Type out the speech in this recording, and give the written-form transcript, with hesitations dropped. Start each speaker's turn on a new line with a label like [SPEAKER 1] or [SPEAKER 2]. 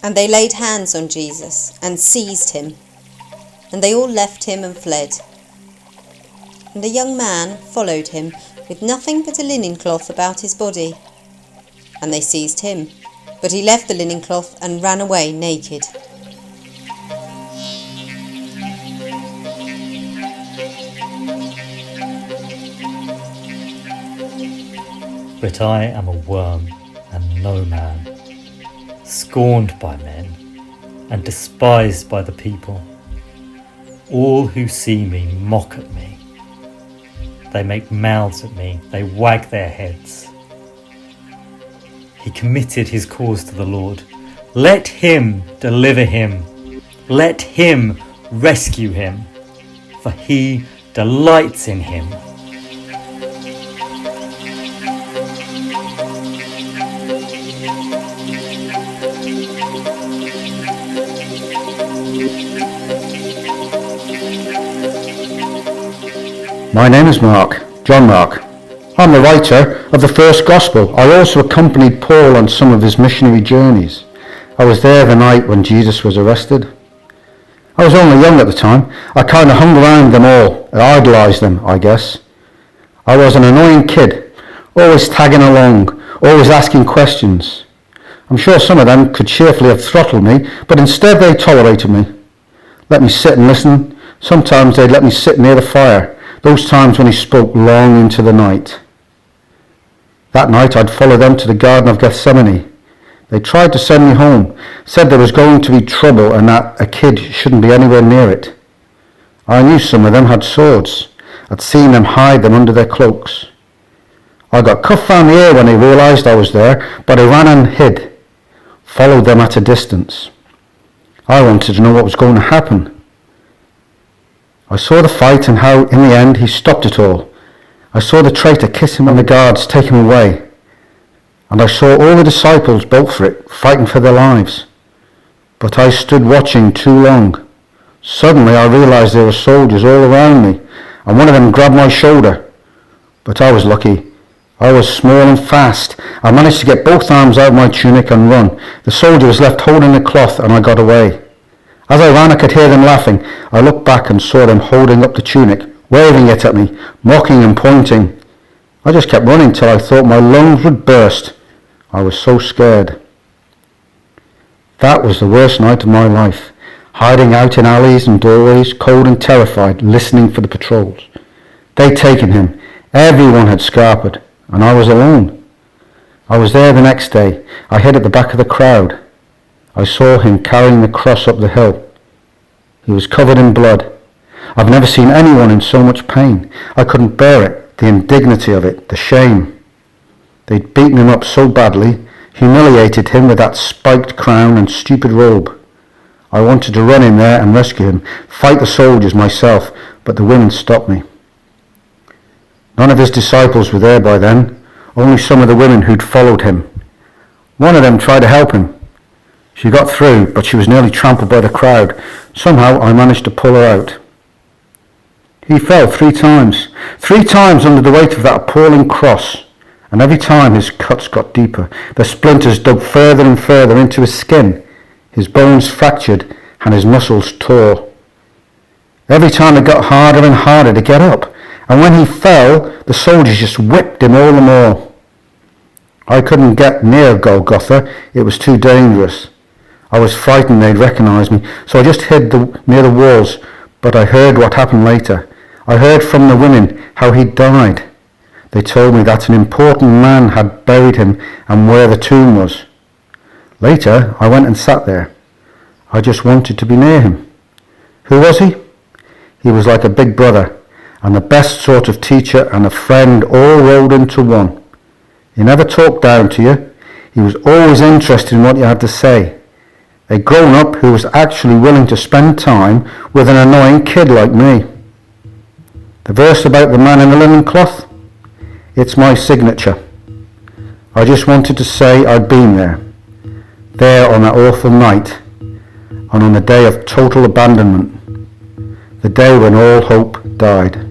[SPEAKER 1] And they laid hands on Jesus and seized him, and they all left him and fled. And a young man followed him with nothing but a linen cloth about his body. And they seized him, but he left the linen cloth and ran away naked.
[SPEAKER 2] But I am a worm and no man, scorned by men and despised by the people. All who see me mock at me. They make mouths at me, they wag their heads. He committed his cause to the Lord. Let him deliver him. Let him rescue him, for he delights in him.
[SPEAKER 3] My name is Mark, John Mark. I'm the writer of the first Gospel. I also accompanied Paul on some of his missionary journeys. I was there the night when Jesus was arrested. I was only young at the time. I kind of hung around them all, idolised them, I guess. I was an annoying kid, always tagging along, always asking questions. I'm sure some of them could cheerfully have throttled me, but instead they tolerated me. Let me sit and listen. Sometimes they'd let me sit near the fire, those times when he spoke long into the night. That night I'd follow them to the Garden of Gethsemane. They tried to send me home, said there was going to be trouble and that a kid shouldn't be anywhere near it. I knew some of them had swords. I'd seen them hide them under their cloaks. I got cuffed round the ear when they realised I was there, but I ran and hid, followed them at a distance. I wanted to know what was going to happen. I saw the fight and how, in the end, he stopped it all. I saw the traitor kiss him and the guards take him away. And I saw all the disciples built for it, fighting for their lives. But I stood watching too long. Suddenly I realised there were soldiers all around me, and one of them grabbed my shoulder. But I was lucky. I was small and fast. I managed to get both arms out of my tunic and run. The soldier was left holding the cloth and I got away. As I ran, I could hear them laughing. I looked back and saw them holding up the tunic, waving it at me, mocking and pointing. I just kept running till I thought my lungs would burst. I was so scared. That was the worst night of my life, hiding out in alleys and doorways, cold and terrified, listening for the patrols. They'd taken him. Everyone had scarpered, and I was alone. I was there the next day. I hid at the back of the crowd. I saw him carrying the cross up the hill. He was covered in blood. I've never seen anyone in so much pain. I couldn't bear it, the indignity of it, the shame. They'd beaten him up so badly, humiliated him with that spiked crown and stupid robe. I wanted to run in there and rescue him, fight the soldiers myself, but the women stopped me. None of his disciples were there by then, only some of the women who'd followed him. One of them tried to help him. She got through, but she was nearly trampled by the crowd. Somehow I managed to pull her out. He fell 3 times under the weight of that appalling cross, and every time his cuts got deeper. The splinters dug further and further into his skin. His bones fractured and his muscles tore. Every time it got harder and harder to get up, and when he fell, the soldiers just whipped him all the more. I couldn't get near Golgotha, it was too dangerous. I was frightened they'd recognise me, so I just hid near the walls, but I heard what happened later. I heard from the women how he'd died. They told me that an important man had buried him and where the tomb was. Later, I went and sat there. I just wanted to be near him. Who was he? He was like a big brother, and the best sort of teacher and a friend all rolled into one. He never talked down to you. He was always interested in what you had to say. A grown-up who was actually willing to spend time with an annoying kid like me. The verse about the man in the linen cloth? It's my signature. I just wanted to say I'd been there on that awful night, and on the day of total abandonment, the day when all hope died.